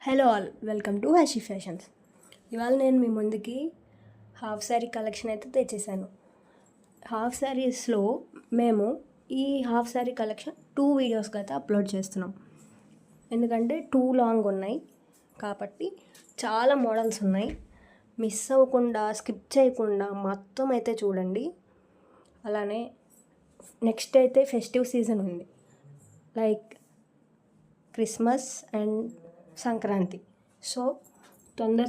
Hello all, welcome to హషీ fashions. ఇవాళ నేను మీ ముందుకి హాఫ్ శారీ కలెక్షన్ అయితే తెచ్చేసాను. హాఫ్ శారీస్లో మేము ఈ హాఫ్ శారీ కలెక్షన్ 2 వీడియోస్కి అయితే అప్లోడ్ చేస్తున్నాం. ఎందుకంటే 2 లాంగ్ ఉన్నాయి కాబట్టి చాలా మోడల్స్ ఉన్నాయి. మిస్ అవ్వకుండా స్కిప్ చేయకుండా మొత్తం అయితే చూడండి. అలానే నెక్స్ట్ అయితే ఫెస్టివ్ సీజన్ ఉంది, like Christmas and Sankranti. So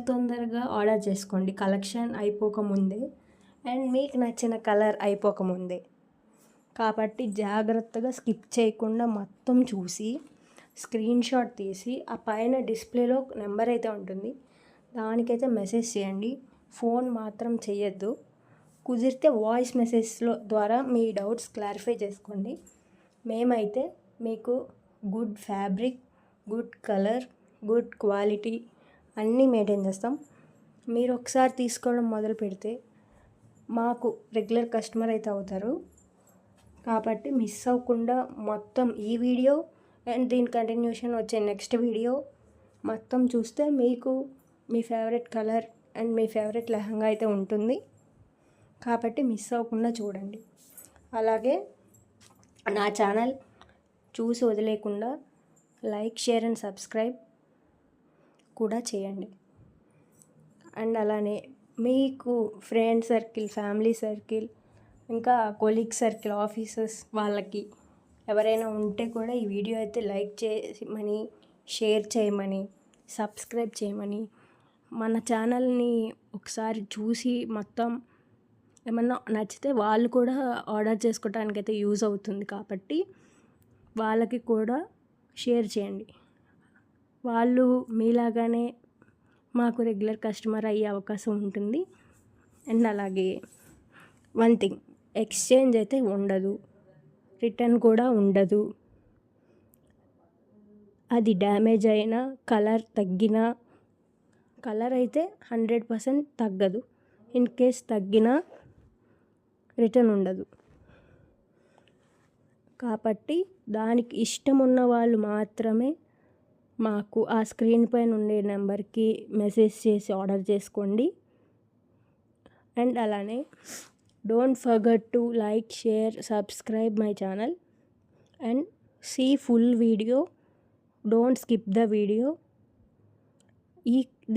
తొందరగా ఆర్డర్ చేసుకోండి, కలెక్షన్ అయిపోకముందే అండ్ మీకు నచ్చిన కలర్ అయిపోకముందే. కాబట్టి జాగ్రత్తగా స్కిప్ చేయకుండా మొత్తం చూసి స్క్రీన్ షాట్ తీసి ఆ పైన డిస్ప్లేలో నెంబర్ అయితే ఉంటుంది, దానికైతే మెసేజ్ చేయండి. ఫోన్ మాత్రం చేయొద్దు. కుదిరితే వాయిస్ మెసేజ్లో ద్వారా మీ డౌట్స్ క్లారిఫై చేసుకోండి. మేమైతే మీకు good fabric, good colour, good quality అన్నీ మెయింటైన్ చేస్తాం. మీరు ఒకసారి తీసుకోవడం మొదలు పెడితే మాకు రెగ్యులర్ కస్టమర్ అయితే అవుతారు. కాబట్టి మిస్ అవ్వకుండా మొత్తం ఈ వీడియో అండ్ దీని కంటిన్యూషన్ వచ్చే నెక్స్ట్ వీడియో మొత్తం చూస్తే మీకు మీ ఫేవరెట్ కలర్ అండ్ మీ ఫేవరెట్ లెహంగా అయితే ఉంటుంది. కాబట్టి మిస్ అవ్వకుండా చూడండి. అలాగే నా ఛానల్ చూసి వదిలేకుండా లైక్, షేర్ అండ్ సబ్స్క్రైబ్ కూడా చేయండి. అండ్ అలానే మీకు ఫ్రెండ్ సర్కిల్, ఫ్యామిలీ సర్కిల్, ఇంకా కొలీగ్ సర్కిల్, ఆఫీసర్స్ వాళ్ళకి ఎవరైనా ఉంటే కూడా ఈ వీడియో అయితే లైక్ చేయమని, షేర్ చేయమని, సబ్స్క్రైబ్ చేయమని, మన ఛానల్ని ఒకసారి చూసి మొత్తం ఏమన్నా నచ్చితే వాళ్ళు కూడా ఆర్డర్ చేసుకోవడానికి అయితే యూజ్ అవుతుంది. కాబట్టి వాళ్ళకి కూడా షేర్ చేయండి. వాళ్ళు మీలాగానే మాకు రెగ్యులర్ కస్టమర్ అయ్యే అవకాశం ఉంటుంది. అండ్ అలాగే వన్ థింగ్, ఎక్స్చేంజ్ అయితే ఉండదు, రిటర్న్ కూడా ఉండదు. అది డ్యామేజ్ అయినా, కలర్ తగ్గినా, కలర్ అయితే 100% తగ్గదు. ఇన్ కేస్ తగ్గినా రిటర్న్ ఉండదు. కాబట్టి దానికి ఇష్టం ఉన్న వాళ్ళు మాత్రమే మాకు ఆ స్క్రీన్ పైన ఉండే నెంబర్కి మెసేజ్ చేసి ఆర్డర్ చేసుకోండి. అండ్ అలానే don't forget to like, share, subscribe my channel and see full video. Don't skip the video.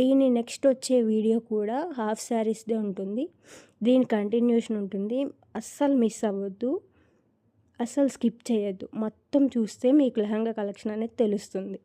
దీని నెక్స్ట్ వచ్చే వీడియో కూడా హాఫ్ శారీస్దే ఉంటుంది, దీని కంటిన్యూషన్ ఉంటుంది. అస్సలు మిస్ అవ్వద్దు, అస్సలు స్కిప్ చేయొద్దు. మొత్తం చూస్తే మీకు లెహంగా కలెక్షన్ అనేది తెలుస్తుంది.